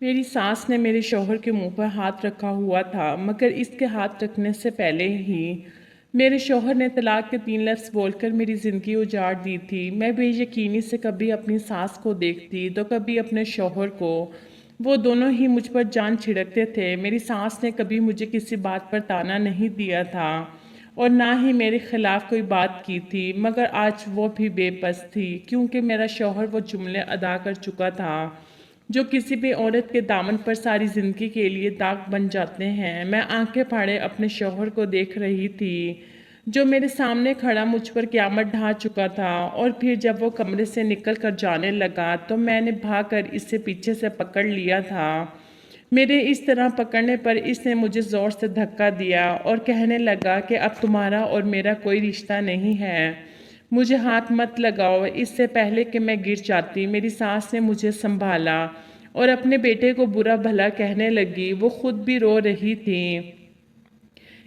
میری ساس نے میرے شوہر کے منہ پر ہاتھ رکھا ہوا تھا، مگر اس کے ہاتھ رکھنے سے پہلے ہی میرے شوہر نے طلاق کے 3 لفظ بول کر میری زندگی اجاڑ دی تھی۔ میں بے یقینی سے کبھی اپنی ساس کو دیکھتی تو کبھی اپنے شوہر کو۔ وہ دونوں ہی مجھ پر جان چھڑکتے تھے۔ میری ساس نے کبھی مجھے کسی بات پر طعنہ نہیں دیا تھا اور نہ ہی میرے خلاف کوئی بات کی تھی، مگر آج وہ بھی بے بس تھی، کیونکہ میرا شوہر وہ جملے ادا کر چکا تھا جو کسی بھی عورت کے دامن پر ساری زندگی کے لیے داغ بن جاتے ہیں۔ میں آنکھیں پھاڑے اپنے شوہر کو دیکھ رہی تھی جو میرے سامنے کھڑا مجھ پر قیامت ڈھا چکا تھا، اور پھر جب وہ کمرے سے نکل کر جانے لگا تو میں نے بھاگ کر اسے پیچھے سے پکڑ لیا تھا۔ میرے اس طرح پکڑنے پر اس نے مجھے زور سے دھکا دیا اور کہنے لگا کہ اب تمہارا اور میرا کوئی رشتہ نہیں ہے، مجھے ہاتھ مت لگاؤ۔ اس سے پہلے کہ میں گر جاتی میری ساس نے مجھے سنبھالا اور اپنے بیٹے کو برا بھلا کہنے لگی۔ وہ خود بھی رو رہی تھی۔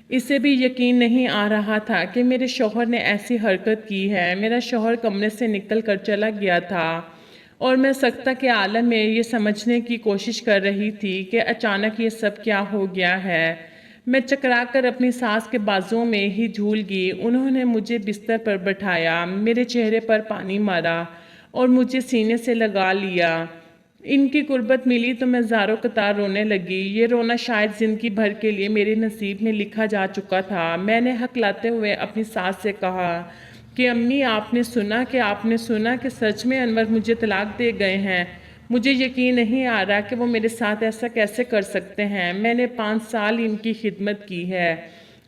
اسے بھی یقین نہیں آ رہا تھا کہ میرے شوہر نے ایسی حرکت کی ہے۔ میرا شوہر کمرے سے نکل کر چلا گیا تھا اور میں سکتہ کے عالم میں یہ سمجھنے کی کوشش کر رہی تھی کہ اچانک یہ سب کیا ہو گیا ہے۔ میں چکرا کر اپنی ساس کے بازوؤں میں ہی جھول گئی۔ انہوں نے مجھے بستر پر بٹھایا، میرے چہرے پر پانی مارا اور مجھے سینے سے لگا لیا۔ ان کی قربت ملی تو میں زاروں قطار رونے لگی۔ یہ رونا شاید زندگی بھر کے لیے میرے نصیب میں لکھا جا چکا تھا۔ میں نے ہکلاتے ہوئے اپنی ساس سے کہا کہ امی، آپ نے سنا کہ سچ میں انور مجھے طلاق دے گئے ہیں؟ مجھے یقین نہیں آ رہا کہ وہ میرے ساتھ ایسا کیسے کر سکتے ہیں۔ میں نے 5 سال ان کی خدمت کی ہے،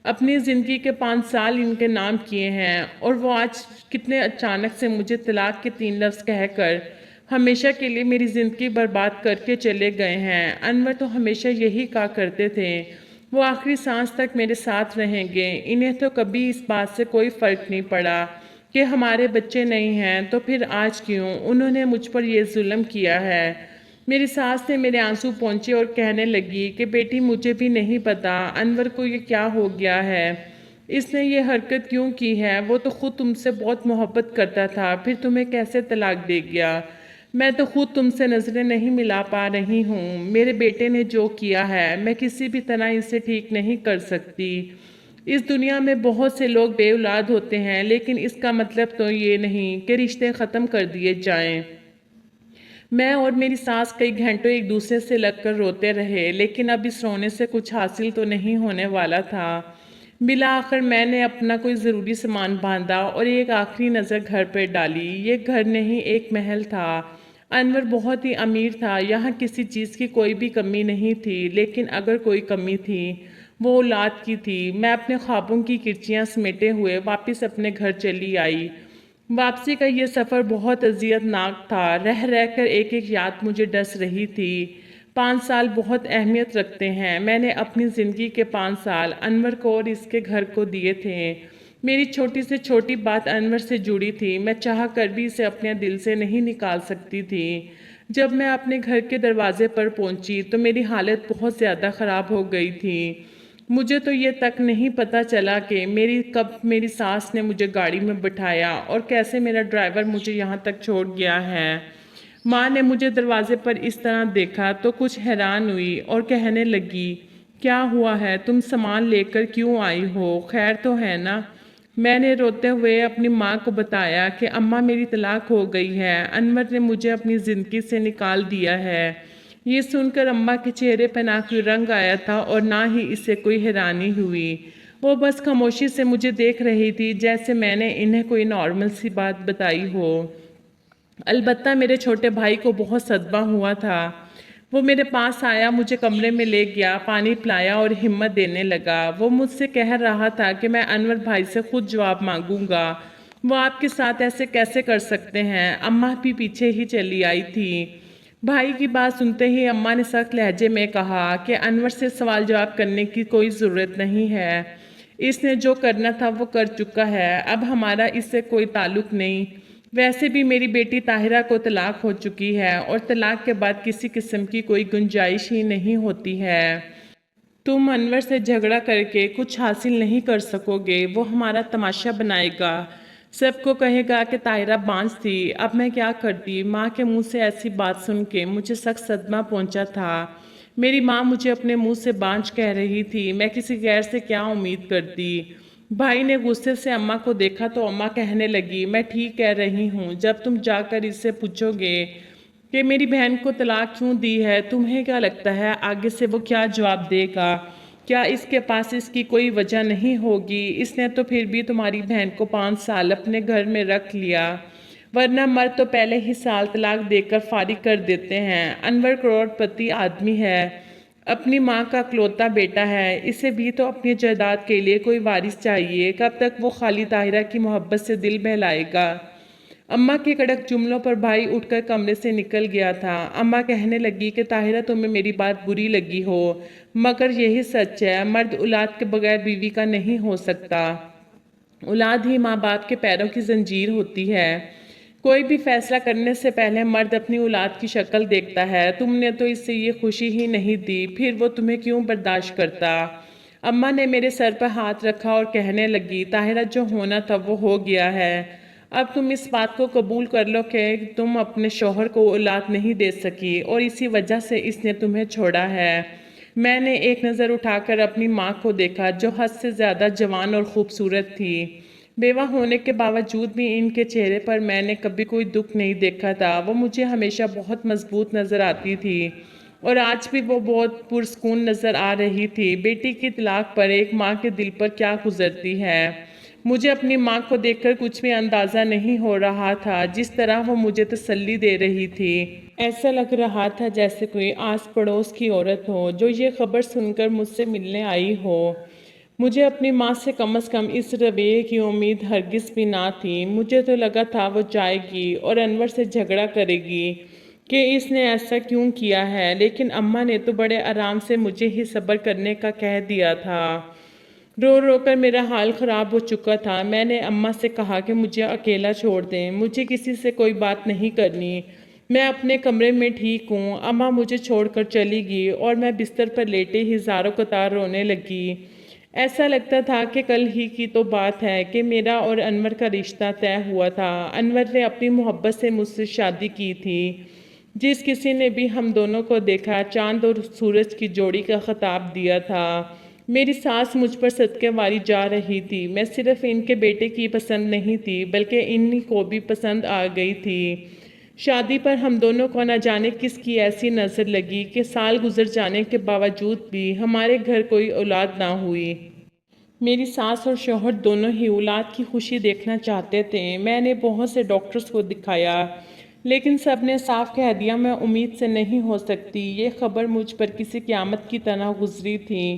اپنی زندگی کے 5 سال ان کے نام کیے ہیں، اور وہ آج کتنے اچانک سے مجھے طلاق کے 3 لفظ کہہ کر ہمیشہ کے لیے میری زندگی برباد کر کے چلے گئے ہیں۔ انور تو ہمیشہ یہی کہا کرتے تھے وہ آخری سانس تک میرے ساتھ رہیں گے۔ انہیں تو کبھی اس بات سے کوئی فرق نہیں پڑا کہ ہمارے بچے نہیں ہیں، تو پھر آج کیوں انہوں نے مجھ پر یہ ظلم کیا ہے؟ میری ساس نے میرے آنسو پونچھے اور کہنے لگی کہ بیٹی، مجھے بھی نہیں پتا انور کو یہ کیا ہو گیا ہے، اس نے یہ حرکت کیوں کی ہے۔ وہ تو خود تم سے بہت محبت کرتا تھا، پھر تمہیں کیسے طلاق دے گیا؟ میں تو خود تم سے نظریں نہیں ملا پا رہی ہوں۔ میرے بیٹے نے جو کیا ہے میں کسی بھی طرح اسے ٹھیک نہیں کر سکتی۔ اس دنیا میں بہت سے لوگ بے اولاد ہوتے ہیں، لیکن اس کا مطلب تو یہ نہیں کہ رشتے ختم کر دیے جائیں۔ میں اور میری ساس کئی گھنٹوں ایک دوسرے سے لگ کر روتے رہے، لیکن اب اس رونے سے کچھ حاصل تو نہیں ہونے والا تھا۔ بالآخر میں نے اپنا کوئی ضروری سامان باندھا اور ایک آخری نظر گھر پر ڈالی۔ یہ گھر نہیں، ایک محل تھا۔ انور بہت ہی امیر تھا، یہاں کسی چیز کی کوئی بھی کمی نہیں تھی، لیکن اگر کوئی کمی تھی وہ اولاد کی تھی۔ میں اپنے خوابوں کی کرچیاں سمیٹے ہوئے واپس اپنے گھر چلی آئی۔ واپسی کا یہ سفر بہت اذیت ناک تھا۔ رہ رہ کر ایک ایک یاد مجھے ڈس رہی تھی۔ 5 سال بہت اہمیت رکھتے ہیں۔ میں نے اپنی زندگی کے 5 سال انور کو اور اس کے گھر کو دیے تھے۔ میری چھوٹی سے چھوٹی بات انور سے جڑی تھی، میں چاہ کر بھی اسے اپنے دل سے نہیں نکال سکتی تھی۔ جب میں اپنے گھر کے دروازے پر پہنچی تو میری حالت بہت زیادہ خراب ہو گئی تھی۔ مجھے تو یہ تک نہیں پتا چلا کہ کب میری ساس نے مجھے گاڑی میں بٹھایا اور کیسے میرا ڈرائیور مجھے یہاں تک چھوڑ گیا ہے۔ ماں نے مجھے دروازے پر اس طرح دیکھا تو کچھ حیران ہوئی اور کہنے لگی، کیا ہوا ہے؟ تم سامان لے کر کیوں آئی ہو؟ خیر تو ہے نا؟ میں نے روتے ہوئے اپنی ماں کو بتایا کہ اماں، میری طلاق ہو گئی ہے، انور نے مجھے اپنی زندگی سے نکال دیا ہے۔ یہ سن کر اماں کے چہرے پہ نہ کوئی رنگ آیا تھا اور نہ ہی اسے کوئی حیرانی ہوئی۔ وہ بس خاموشی سے مجھے دیکھ رہی تھی، جیسے میں نے انہیں کوئی نارمل سی بات بتائی ہو۔ البتہ میرے چھوٹے بھائی کو بہت صدمہ ہوا تھا۔ وہ میرے پاس آیا، مجھے کمرے میں لے گیا، پانی پلایا اور ہمت دینے لگا۔ وہ مجھ سے کہہ رہا تھا کہ میں انور بھائی سے خود جواب مانگوں گا، وہ آپ کے ساتھ ایسے کیسے کر سکتے ہیں؟ اماں بھی پیچھے ہی چلی آئی تھی۔ بھائی کی بات سنتے ہی اماں نے سخت لہجے میں کہا کہ انور سے سوال جواب کرنے کی کوئی ضرورت نہیں ہے، اس نے جو کرنا تھا وہ کر چکا ہے، اب ہمارا اس سے کوئی تعلق نہیں۔ ویسے بھی میری بیٹی طاہرہ کو طلاق ہو چکی ہے اور طلاق کے بعد کسی قسم کی کوئی گنجائش ہی نہیں ہوتی ہے۔ تم انور سے جھگڑا کر کے کچھ حاصل نہیں کر سکو گے، وہ ہمارا تماشا بنائے گا۔ سب کو کہے گا کہ طاہرہ بانجھ تھی، اب میں کیا کرتی؟ ماں کے منہ سے ایسی بات سن کے مجھے سخت صدمہ پہنچا تھا۔ میری ماں مجھے اپنے منہ سے بانجھ کہہ رہی تھی، میں کسی غیر سے کیا امید کرتی؟ بھائی نے غصے سے اماں کو دیکھا تو اماں کہنے لگی، میں ٹھیک کہہ رہی ہوں، جب تم جا کر اس سے پوچھو گے کہ میری بہن کو طلاق کیوں دی ہے، تمہیں کیا لگتا ہے آگے سے وہ کیا جواب دے گا؟ کیا اس کے پاس اس کی کوئی وجہ نہیں ہوگی؟ اس نے تو پھر بھی تمہاری بہن کو 5 سال اپنے گھر میں رکھ لیا، ورنہ مرد تو پہلے ہی سال طلاق دے کر فارغ کر دیتے ہیں۔ انور کروڑ پتی آدمی ہے، اپنی ماں کا اکلوتا بیٹا ہے، اسے بھی تو اپنی جائیداد کے لیے کوئی وارث چاہیے، کب تک وہ خالی طاہرہ کی محبت سے دل بہلائے گا؟ اماں کے کڑک جملوں پر بھائی اٹھ کر کمرے سے نکل گیا تھا۔ اماں کہنے لگی کہ طاہرہ تمہیں میری بات بری لگی ہو، مگر یہی سچ ہے، مرد اولاد کے بغیر بیوی کا نہیں ہو سکتا۔ اولاد ہی ماں باپ کے پیروں کی زنجیر ہوتی ہے۔ کوئی بھی فیصلہ کرنے سے پہلے مرد اپنی اولاد کی شکل دیکھتا ہے، تم نے تو اس سے یہ خوشی ہی نہیں دی، پھر وہ تمہیں کیوں برداشت کرتا؟ اماں نے میرے سر پر ہاتھ رکھا اور کہنے لگی، طاہرہ جو ہونا تھا وہ ہو گیا ہے، اب تم اس بات کو قبول کر لو کہ تم اپنے شوہر کو اولاد نہیں دے سکی اور اسی وجہ سے اس نے تمہیں چھوڑا ہے۔ میں نے ایک نظر اٹھا کر اپنی ماں کو دیکھا جو حد سے زیادہ جوان اور خوبصورت تھی۔ بیوہ ہونے کے باوجود بھی ان کے چہرے پر میں نے کبھی کوئی دکھ نہیں دیکھا تھا، وہ مجھے ہمیشہ بہت مضبوط نظر آتی تھی اور آج بھی وہ بہت پرسکون نظر آ رہی تھی۔ بیٹی کی طلاق پر ایک ماں کے دل پر کیا گزرتی ہے؟ مجھے اپنی ماں کو دیکھ کر کچھ بھی اندازہ نہیں ہو رہا تھا، جس طرح وہ مجھے تسلی دے رہی تھی۔ ایسا لگ رہا تھا جیسے کوئی آس پڑوس کی عورت ہو جو یہ خبر سن کر مجھ سے ملنے آئی ہو۔ مجھے اپنی ماں سے کم از کم اس رویے کی امید ہرگز بھی نہ تھی۔ مجھے تو لگا تھا وہ جائے گی اور انور سے جھگڑا کرے گی کہ اس نے ایسا کیوں کیا ہے، لیکن اماں نے تو بڑے آرام سے مجھے ہی صبر کرنے کا کہہ دیا تھا۔ رو رو کر میرا حال خراب ہو چکا تھا۔ میں نے اماں سے کہا کہ مجھے اکیلا چھوڑ دیں، مجھے کسی سے کوئی بات نہیں کرنی، میں اپنے کمرے میں ٹھیک ہوں۔ اماں مجھے چھوڑ کر چلی گئی اور میں بستر پر لیٹے ہی زاروں قطار رونے لگی۔ ایسا لگتا تھا کہ کل ہی کی تو بات ہے کہ میرا اور انور کا رشتہ طے ہوا تھا۔ انور نے اپنی محبت سے مجھ سے شادی کی تھی۔ جس کسی نے بھی ہم دونوں کو دیکھا چاند اور سورج کی جوڑی کا خطاب دیا تھا۔ میری ساس مجھ پر صدقے واری جا رہی تھی، میں صرف ان کے بیٹے کی پسند نہیں تھی بلکہ انہی کو بھی پسند آ گئی تھی۔ شادی پر ہم دونوں کو نہ جانے کس کی ایسی نظر لگی کہ سال گزر جانے کے باوجود بھی ہمارے گھر کوئی اولاد نہ ہوئی۔ میری ساس اور شوہر دونوں ہی اولاد کی خوشی دیکھنا چاہتے تھے۔ میں نے بہت سے ڈاکٹرز کو دکھایا لیکن سب نے صاف کہہ دیا میں امید سے نہیں ہو سکتی۔ یہ خبر مجھ پر کسی قیامت کی طرح گزری تھی،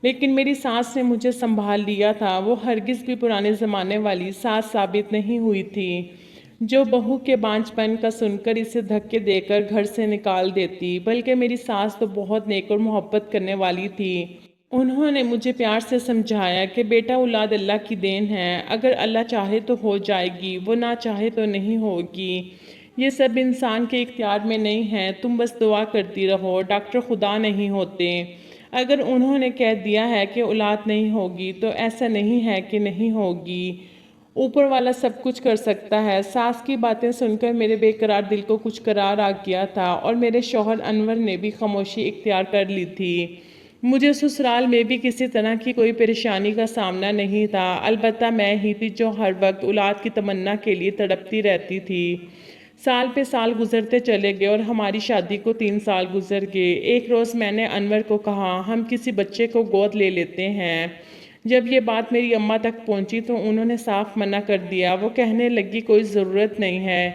لیکن میری ساس نے مجھے سنبھال لیا تھا۔ وہ ہرگز بھی پرانے زمانے والی ساس ثابت نہیں ہوئی تھی جو بہو کے بانجھ پن کا سن کر اسے دھکے دے کر گھر سے نکال دیتی، بلکہ میری ساس تو بہت نیک اور محبت کرنے والی تھی۔ انہوں نے مجھے پیار سے سمجھایا کہ بیٹا اولاد اللہ کی دین ہے، اگر اللہ چاہے تو ہو جائے گی، وہ نہ چاہے تو نہیں ہوگی، یہ سب انسان کے اختیار میں نہیں ہے، تم بس دعا کرتی رہو، ڈاکٹر خدا نہیں ہوتے۔ اگر انہوں نے کہہ دیا ہے کہ اولاد نہیں ہوگی تو ایسا نہیں ہے کہ نہیں ہوگی، اوپر والا سب کچھ کر سکتا ہے۔ ساس کی باتیں سن کر میرے بے قرار دل کو کچھ قرار آ گیا تھا اور میرے شوہر انور نے بھی خاموشی اختیار کر لی تھی۔ مجھے سسرال میں بھی کسی طرح کی کوئی پریشانی کا سامنا نہیں تھا، البتہ میں ہی تھی جو ہر وقت اولاد کی تمنا کے لیے تڑپتی رہتی تھی۔ سال پہ سال گزرتے چلے گئے اور ہماری شادی کو 3 سال گزر گئے۔ ایک روز میں نے انور کو کہا ہم کسی بچے کو گود لے لیتے ہیں۔ جب یہ بات میری اماں تک پہنچی تو انہوں نے صاف منع کر دیا۔ وہ کہنے لگی کوئی ضرورت نہیں ہے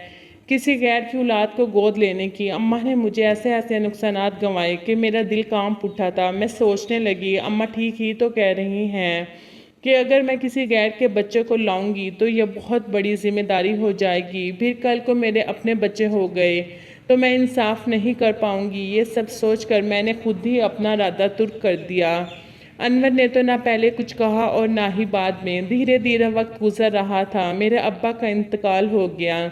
کسی غیر کی اولاد کو گود لینے کی۔ اماں نے مجھے ایسے ایسے نقصانات گنوائے کہ میرا دل کانپ اٹھا تھا۔ میں سوچنے لگی اماں ٹھیک ہی تو کہہ رہی ہیں کہ اگر میں کسی غیر کے بچے کو لاؤں گی تو یہ بہت بڑی ذمہ داری ہو جائے گی، پھر کل کو میرے اپنے بچے ہو گئے تو میں انصاف نہیں کر پاؤں گی۔ یہ سب سوچ کر میں نے خود ہی اپنا ارادہ ترک کر دیا۔ انور نے تو نہ پہلے کچھ کہا اور نہ ہی بعد میں۔ دھیرے دھیرے وقت گزر رہا تھا، میرے ابا کا انتقال ہو گیا۔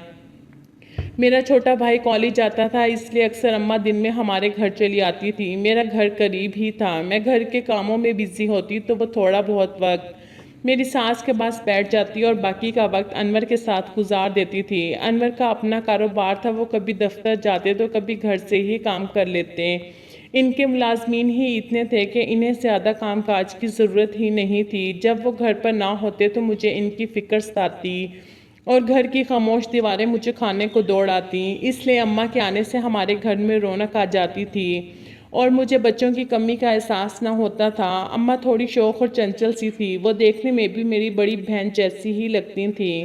میرا چھوٹا بھائی کالج جاتا تھا، اس لیے اکثر اماں دن میں ہمارے گھر چلی آتی تھی۔ میرا گھر قریب ہی تھا، میں گھر کے کاموں میں بزی ہوتی تو وہ تھوڑا بہت وقت میری ساس کے پاس بیٹھ جاتی اور باقی کا وقت انور کے ساتھ گزار دیتی تھی۔ انور کا اپنا کاروبار تھا، وہ کبھی دفتر جاتے تو کبھی گھر سے ہی کام کر لیتے۔ ان کے ملازمین ہی اتنے تھے کہ انہیں زیادہ کام کاج کی ضرورت ہی نہیں تھی۔ جب وہ گھر پر نہ ہوتے تو مجھے ان کی فکر ستاتی اور گھر کی خاموش دیواریں مجھے کھانے کو دوڑ آتی۔ اس لیے اماں کے آنے سے ہمارے گھر میں رونق آ جاتی تھی اور مجھے بچوں کی کمی کا احساس نہ ہوتا تھا۔ اماں تھوڑی شوخ اور چنچل سی تھی، وہ دیکھنے میں بھی میری بڑی بہن جیسی ہی لگتی تھیں۔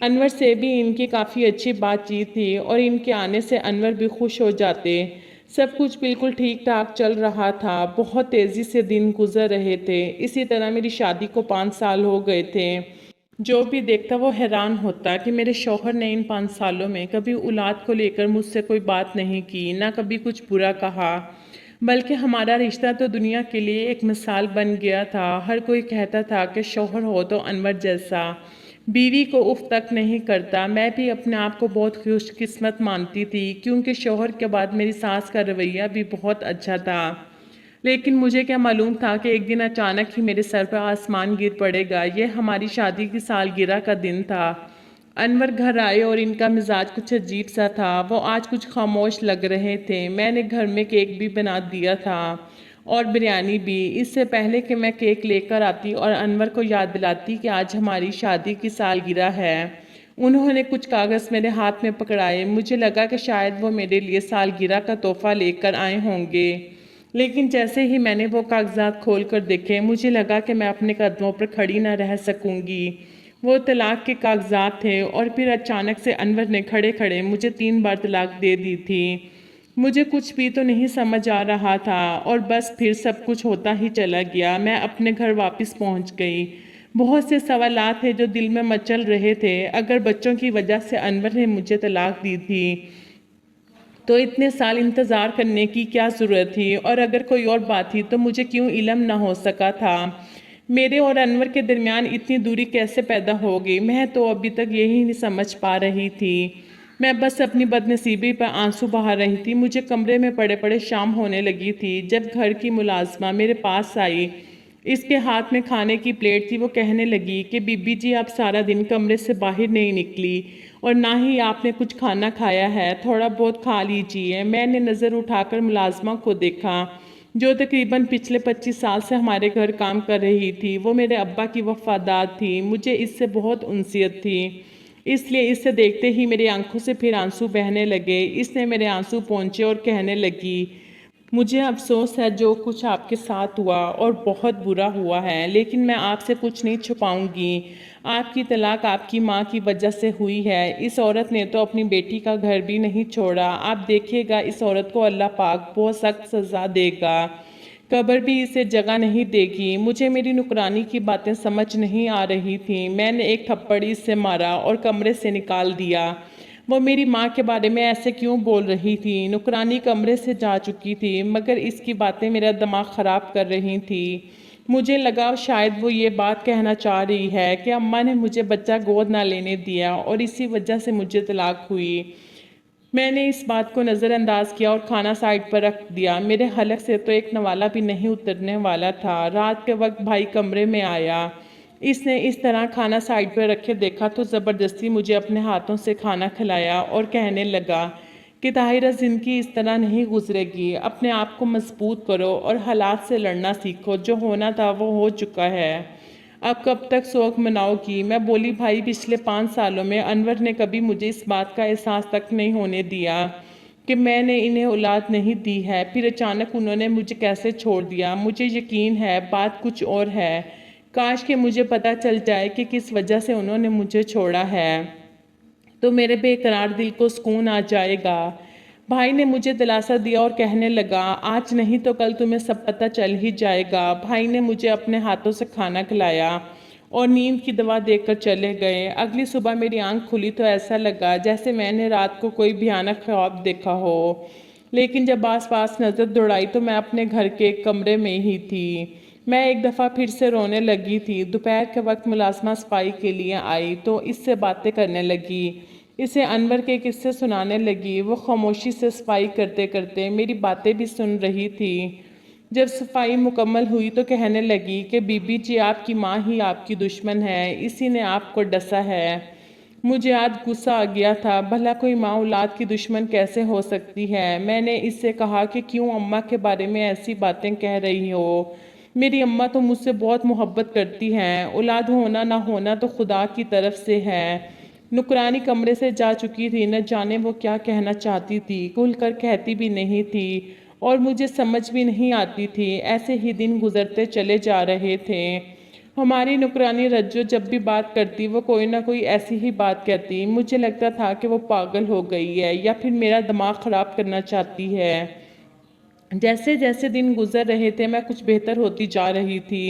انور سے بھی ان کی کافی اچھی بات چیت تھی اور ان کے آنے سے انور بھی خوش ہو جاتے۔ سب کچھ بالکل ٹھیک ٹھاک چل رہا تھا، بہت تیزی سے دن گزر رہے تھے۔ اسی طرح میری شادی کو 5 سال ہو گئے تھے۔ جو بھی دیکھتا وہ حیران ہوتا کہ میرے شوہر نے ان 5 سالوں میں کبھی اولاد کو لے کر مجھ سے کوئی بات نہیں کی، نہ کبھی کچھ برا کہا، بلکہ ہمارا رشتہ تو دنیا کے لیے ایک مثال بن گیا تھا۔ ہر کوئی کہتا تھا کہ شوہر ہو تو انور جیسا، بیوی کو اف تک نہیں کرتا۔ میں بھی اپنے آپ کو بہت خوش قسمت مانتی تھی، کیونکہ شوہر کے بعد میری ساس کا رویہ بھی بہت اچھا تھا۔ لیکن مجھے کیا معلوم تھا کہ ایک دن اچانک ہی میرے سر پر آسمان گر پڑے گا۔ یہ ہماری شادی کی سالگرہ کا دن تھا۔ انور گھر آئے اور ان کا مزاج کچھ عجیب سا تھا، وہ آج کچھ خاموش لگ رہے تھے۔ میں نے گھر میں کیک بھی بنا دیا تھا اور بریانی بھی، اس سے پہلے کہ میں کیک لے کر آتی اور انور کو یاد دلاتی کہ آج ہماری شادی کی سالگرہ ہے۔ انہوں نے کچھ کاغذ میرے ہاتھ میں پکڑائے، مجھے لگا کہ شاید وہ میرے لیے سالگرہ کا تحفہ لے کر آئے ہوں گے، لیکن جیسے ہی میں نے وہ کاغذات کھول کر دیکھے، مجھے لگا کہ میں اپنے قدموں پر کھڑی نہ رہ سکوں گی۔ وہ طلاق کے کاغذات تھے اور پھر اچانک سے انور نے کھڑے کھڑے مجھے 3 بار طلاق دے دی تھی۔ مجھے کچھ بھی تو نہیں سمجھ آ رہا تھا اور بس پھر سب کچھ ہوتا ہی چلا گیا۔ میں اپنے گھر واپس پہنچ گئی۔ بہت سے سوالات تھے جو دل میں مچل رہے تھے۔ اگر بچوں کی وجہ سے انور نے مجھے طلاق دی تھی تو اتنے سال انتظار کرنے کی کیا ضرورت تھی، اور اگر کوئی اور بات تھی تو مجھے کیوں علم نہ ہو سکا تھا؟ میرے اور انور کے درمیان اتنی دوری کیسے پیدا ہوگی؟ میں تو ابھی تک یہی نہیں سمجھ پا رہی تھی۔ میں بس اپنی بد نصیبی پر آنسو بہا رہی تھی۔ مجھے کمرے میں پڑے پڑے شام ہونے لگی تھی جب گھر کی ملازمہ میرے پاس آئی۔ اس کے ہاتھ میں کھانے کی پلیٹ تھی۔ وہ کہنے لگی کہ بی بی جی آپ سارا دن کمرے سے باہر نہیں نکلی اور نہ ہی آپ نے کچھ کھانا کھایا ہے، تھوڑا بہت کھا لیجیے۔ میں نے نظر اٹھا کر ملازمہ کو دیکھا جو تقریباً پچھلے 25 سال سے ہمارے گھر کام کر رہی تھی۔ وہ میرے ابا کی وفادار تھی، مجھے اس سے بہت انسیت تھی، اس لیے اسے دیکھتے ہی میری آنکھوں سے پھر آنسو بہنے لگے۔ اس نے میرے آنسو پونچھے اور کہنے لگی مجھے افسوس ہے جو کچھ آپ کے ساتھ ہوا اور بہت برا ہوا ہے، لیکن میں آپ سے کچھ نہیں چھپاؤں گی۔ آپ کی طلاق آپ کی ماں کی وجہ سے ہوئی ہے۔ اس عورت نے تو اپنی بیٹی کا گھر بھی نہیں چھوڑا۔ آپ دیکھیے گا اس عورت کو اللہ پاک بہت سخت سزا دے گا، قبر بھی اسے جگہ نہیں دے گی۔ مجھے میری نکرانی کی باتیں سمجھ نہیں آ رہی تھیں۔ میں نے ایک تھپڑ اس سے مارا اور کمرے سے نکال دیا۔ وہ میری ماں کے بارے میں ایسے کیوں بول رہی تھی؟ نکرانی کمرے سے جا چکی تھی، مگر اس کی باتیں میرا دماغ خراب کر رہی تھی۔ مجھے لگا شاید وہ یہ بات کہنا چاہ رہی ہے کہ اماں نے مجھے بچہ گود نہ لینے دیا اور اسی وجہ سے مجھے طلاق ہوئی۔ میں نے اس بات کو نظر انداز کیا اور کھانا سائڈ پر رکھ دیا۔ میرے حلق سے تو ایک نوالہ بھی نہیں اترنے والا تھا۔ رات کے وقت بھائی کمرے میں آیا۔ اس نے اس طرح کھانا سائڈ پر رکھے دیکھا تو زبردستی مجھے اپنے ہاتھوں سے کھانا کھلایا اور کہنے لگا کہ طاہرہ زندگی اس طرح نہیں گزرے گی، اپنے آپ کو مضبوط کرو اور حالات سے لڑنا سیکھو، جو ہونا تھا وہ ہو چکا ہے، اب کب تک سوگ مناؤ گی؟ میں بولی بھائی پچھلے 5 سالوں میں انور نے کبھی مجھے اس بات کا احساس تک نہیں ہونے دیا کہ میں نے انہیں اولاد نہیں دی ہے، پھر اچانک انہوں نے مجھے کیسے چھوڑ دیا؟ مجھے یقین ہے بات کچھ اور ہے، کاش کہ مجھے پتہ چل جائے کہ کس وجہ سے انہوں نے مجھے چھوڑا ہے، تو میرے بے قرار دل کو سکون آ جائے گا۔ بھائی نے مجھے دلاسا دیا اور کہنے لگا آج نہیں تو کل تمہیں سب پتہ چل ہی جائے گا۔ بھائی نے مجھے اپنے ہاتھوں سے کھانا کھلایا اور نیند کی دوا دے کر چلے گئے۔ اگلی صبح میری آنکھ کھلی تو ایسا لگا جیسے میں نے رات کو کوئی بھیانک خواب دیکھا ہو، لیکن جب آس پاس نظر دوڑائی تو میں اپنے گھر کے ایک کمرے میں ہی تھی۔ میں ایک دفعہ پھر سے رونے لگی تھی۔ دوپہر کے وقت ملازمہ صفائی کے لیے آئی تو اس سے باتیں کرنے لگی، اسے انور کے قصے سنانے لگی۔ وہ خاموشی سے صفائی کرتے کرتے میری باتیں بھی سن رہی تھی۔ جب صفائی مکمل ہوئی تو کہنے لگی کہ بی بی جی آپ کی ماں ہی آپ کی دشمن ہے، اسی نے آپ کو ڈسا ہے۔ مجھے آج غصہ آ گیا تھا، بھلا کوئی ماں اولاد کی دشمن کیسے ہو سکتی ہے؟ میں نے اس سے کہا کہ کیوں اماں کے بارے میں ایسی باتیں کہہ رہی ہو؟ میری اماں تو مجھ سے بہت محبت کرتی ہیں، اولاد ہونا نہ ہونا تو خدا کی طرف سے ہے۔ نکرانی کمرے سے جا چکی تھی، نہ جانے وہ کیا کہنا چاہتی تھی، کھل کر کہتی بھی نہیں تھی اور مجھے سمجھ بھی نہیں آتی تھی۔ ایسے ہی دن گزرتے چلے جا رہے تھے۔ ہماری نکرانی رجو جب بھی بات کرتی وہ کوئی نہ کوئی ایسی ہی بات کہتی، مجھے لگتا تھا کہ وہ پاگل ہو گئی ہے یا پھر میرا دماغ خراب کرنا چاہتی ہے۔ جیسے جیسے دن گزر رہے تھے میں کچھ بہتر ہوتی جا رہی تھی،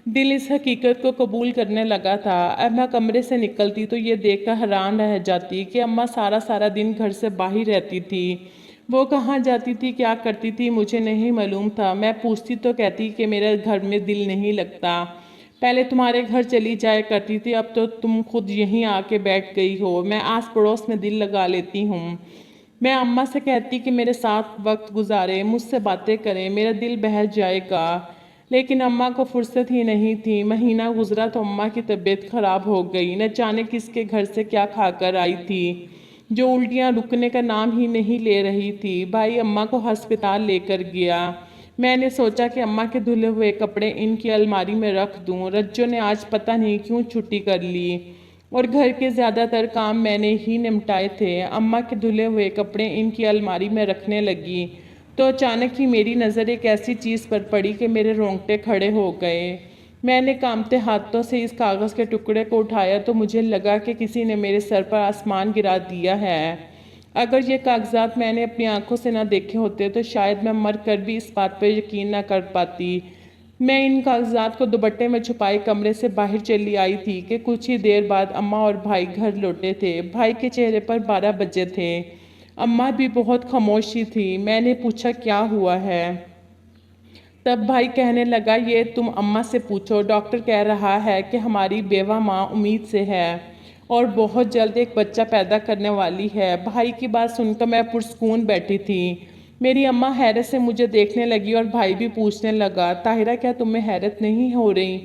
دل اس حقیقت کو قبول کرنے لگا تھا۔ اب میں کمرے سے نکلتی تو یہ دیکھ کر حیران رہ جاتی کہ اماں سارا دن گھر سے باہر رہتی تھی۔ وہ کہاں جاتی تھی، کیا کرتی تھی مجھے نہیں معلوم تھا۔ میں پوچھتی تو کہتی کہ میرے گھر میں دل نہیں لگتا، پہلے تمہارے گھر چلی جایا کرتی تھی، اب تو تم خود یہیں آ کے بیٹھ گئی ہو، میں آس پڑوس میں دل لگا لیتی ہوں۔ میں اماں سے کہتی کہ میرے ساتھ وقت گزارے، مجھ سے باتیں کریں، میرا دل بہل جائے گا، لیکن اماں کو فرصت ہی نہیں تھی۔ مہینہ گزرا تو اماں کی طبیعت خراب ہو گئی، نہ جانے کس کے گھر سے کیا کھا کر آئی تھی جو الٹیاں رکنے کا نام ہی نہیں لے رہی تھی۔ بھائی اماں کو ہسپتال لے کر گیا۔ میں نے سوچا کہ اماں کے دھلے ہوئے کپڑے ان کی الماری میں رکھ دوں۔ رجو نے آج پتہ نہیں کیوں چھٹی کر لی اور گھر کے زیادہ تر کام میں نے ہی نمٹائے تھے۔ اماں کے دھلے ہوئے کپڑے ان کی الماری میں رکھنے لگی تو اچانک ہی میری نظر ایک ایسی چیز پر پڑی کہ میرے رونگٹے کھڑے ہو گئے۔ میں نے کانپتے ہاتھوں سے اس کاغذ کے ٹکڑے کو اٹھایا تو مجھے لگا کہ کسی نے میرے سر پر آسمان گرا دیا ہے۔ اگر یہ کاغذات میں نے اپنی آنکھوں سے نہ دیکھے ہوتے تو شاید میں مر کر بھی اس بات پر یقین نہ کر پاتی۔ میں ان کاغذات کو دوپٹے میں چھپائے کمرے سے باہر چلی آئی تھی کہ کچھ ہی دیر بعد اماں اور بھائی گھر لوٹے تھے۔ بھائی کے چہرے پر 12 بجے تھے، اماں بھی بہت خاموشی تھی۔ میں نے پوچھا کیا ہوا ہے؟ تب بھائی کہنے لگا یہ تم اماں سے پوچھو، ڈاکٹر کہہ رہا ہے کہ ہماری بیوہ ماں امید سے ہے اور بہت جلد ایک بچہ پیدا کرنے والی ہے۔ بھائی کی بات سن کر میں پرسکون بیٹھی تھی۔ میری اماں حیرت سے مجھے دیکھنے لگی اور بھائی بھی پوچھنے لگا طاہرہ کیا تمہیں حیرت نہیں ہو رہی؟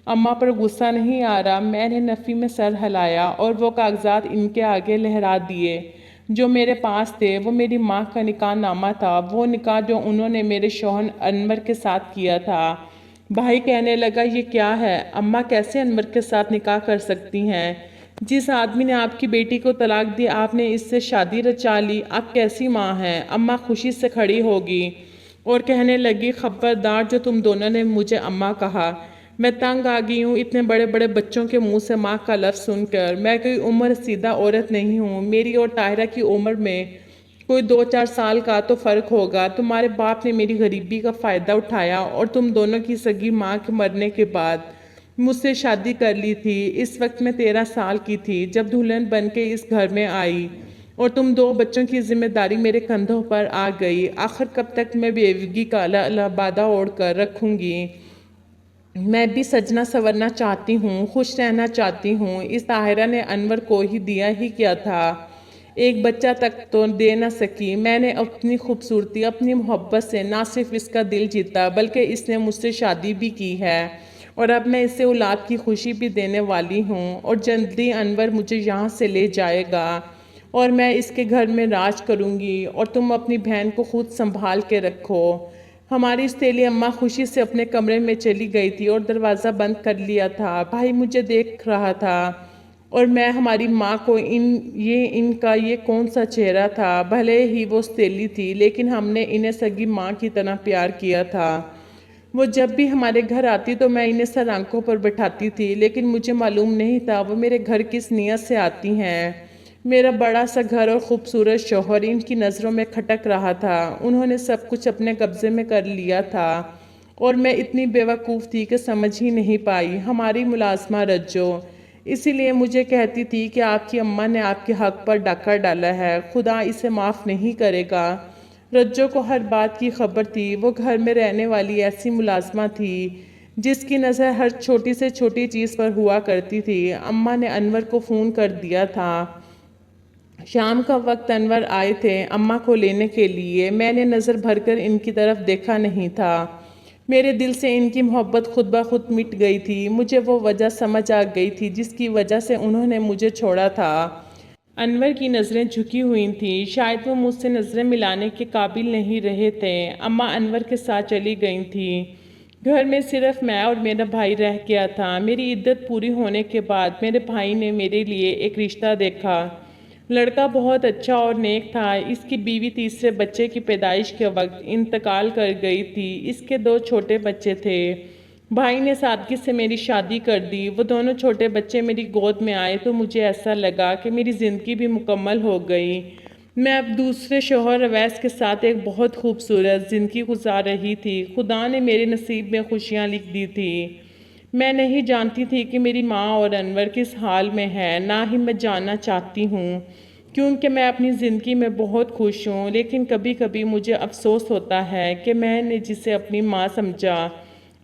اماں پر غصہ نہیں آ رہا؟ میں نے نفی میں سر ہلایا اور وہ کاغذات ان کے آگے لہرا دیے جو میرے پاس تھے۔ وہ میری ماں کا نکاح نامہ تھا، وہ نکاح جو انہوں نے میرے شوہر انور کے ساتھ کیا تھا۔ بھائی کہنے لگا یہ کیا ہے؟ اماں کیسے انور کے ساتھ نکاح کر سکتی ہیں؟ جس آدمی نے آپ کی بیٹی کو طلاق دی آپ نے اس سے شادی رچا لی، آپ کیسی ماں ہیں؟ اماں خوشی سے کھڑی ہوگی اور کہنے لگی خبردار جو تم دونوں نے مجھے اماں کہا، میں تنگ آ گئی ہوں اتنے بڑے بڑے بچوں کے منہ سے ماں کا لفظ سن کر۔ میں کوئی عمر رسیدہ عورت نہیں ہوں، میری اور طاہرہ کی عمر میں کوئی 2-4 سال کا تو فرق ہوگا۔ تمہارے باپ نے میری غریبی کا فائدہ اٹھایا اور تم دونوں کی سگی ماں کے مرنے کے بعد مجھ سے شادی کر لی تھی۔ اس وقت میں 13 سال کی تھی جب دلہن بن کے اس گھر میں آئی اور تم 2 بچوں کی ذمہ داری میرے کندھوں پر آ گئی۔ آخر کب تک میں بیوگی کا لبادہ اوڑھ کر رکھوں گی؟ میں بھی سجنا سورنا چاہتی ہوں، خوش رہنا چاہتی ہوں۔ اس طاہرہ نے انور کو ہی دیا ہی کیا تھا، ایک بچہ تک تو دے نہ سکی۔ میں نے اپنی خوبصورتی اپنی محبت سے نہ صرف اس کا دل جیتا بلکہ اس نے مجھ سے شادی بھی کی ہے اور اب میں اسے اولاد کی خوشی بھی دینے والی ہوں اور جلدی انور مجھے یہاں سے لے جائے گا اور میں اس کے گھر میں راج کروں گی اور تم اپنی بہن کو خود سنبھال کے رکھو۔ ہماری استیلی اماں خوشی سے اپنے کمرے میں چلی گئی تھی اور دروازہ بند کر لیا تھا۔ بھائی مجھے دیکھ رہا تھا اور میں ہماری ماں کو ان کا یہ کون سا چہرہ تھا؟ بھلے ہی وہ استیلی تھی لیکن ہم نے انہیں سگی ماں کی طرح پیار کیا تھا۔ وہ جب بھی ہمارے گھر آتی تو میں انہیں سر آنکھوں پر بٹھاتی تھی لیکن مجھے معلوم نہیں تھا وہ میرے گھر کس نیت سے آتی ہیں۔ میرا بڑا سا گھر اور خوبصورت شوہر ان کی نظروں میں کھٹک رہا تھا، انہوں نے سب کچھ اپنے قبضے میں کر لیا تھا اور میں اتنی بیوقوف تھی کہ سمجھ ہی نہیں پائی۔ ہماری ملازمہ رجو اسی لیے مجھے کہتی تھی کہ آپ کی اماں نے آپ کے حق پر ڈاکہ ڈالا ہے، خدا اسے معاف نہیں کرے گا۔ رجو کو ہر بات کی خبر تھی، وہ گھر میں رہنے والی ایسی ملازمہ تھی جس کی نظر ہر چھوٹی سے چھوٹی چیز پر ہوا کرتی تھی۔ اماں نے انور کو فون کر دیا تھا، شام کا وقت انور آئے تھے اماں کو لینے کے لیے۔ میں نے نظر بھر کر ان کی طرف دیکھا نہیں تھا، میرے دل سے ان کی محبت خود بخود مٹ گئی تھی۔ مجھے وہ وجہ سمجھ آ گئی تھی جس کی وجہ سے انہوں نے مجھے چھوڑا تھا۔ انور کی نظریں جھکی ہوئی تھیں، شاید وہ مجھ سے نظریں ملانے کے قابل نہیں رہے تھے۔ اماں انور کے ساتھ چلی گئی تھیں۔ گھر میں صرف میں اور میرا بھائی رہ گیا تھا۔ میری عدت پوری ہونے کے بعد میرے بھائی نے میرے لیے ایک رشتہ دیکھا۔ لڑکا بہت اچھا اور نیک تھا۔ اس کی بیوی تیسرے بچے کی پیدائش کے وقت انتقال کر گئی تھی۔ اس کے 2 چھوٹے بچے تھے۔ بھائی نے سادگی سے میری شادی کر دی۔ وہ دونوں چھوٹے بچے میری گود میں آئے تو مجھے ایسا لگا کہ میری زندگی بھی مکمل ہو گئی۔ میں اب دوسرے شوہر اویس کے ساتھ ایک بہت خوبصورت زندگی گزار رہی تھی۔ خدا نے میرے نصیب میں خوشیاں لکھ دی تھی۔ میں نہیں جانتی تھی کہ میری ماں اور انور کس حال میں ہے، نہ ہی میں جاننا چاہتی ہوں، کیونکہ میں اپنی زندگی میں بہت خوش ہوں۔ لیکن کبھی کبھی مجھے افسوس ہوتا ہے کہ میں نے جسے اپنی ماں سمجھا،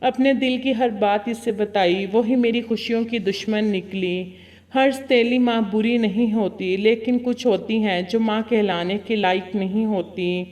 اپنے دل کی ہر بات اس سے بتائی، وہی میری خوشیوں کی دشمن نکلی۔ ہر ستیلی ماں بری نہیں ہوتی، لیکن کچھ ہوتی ہیں جو ماں کہلانے کے لائق نہیں ہوتی۔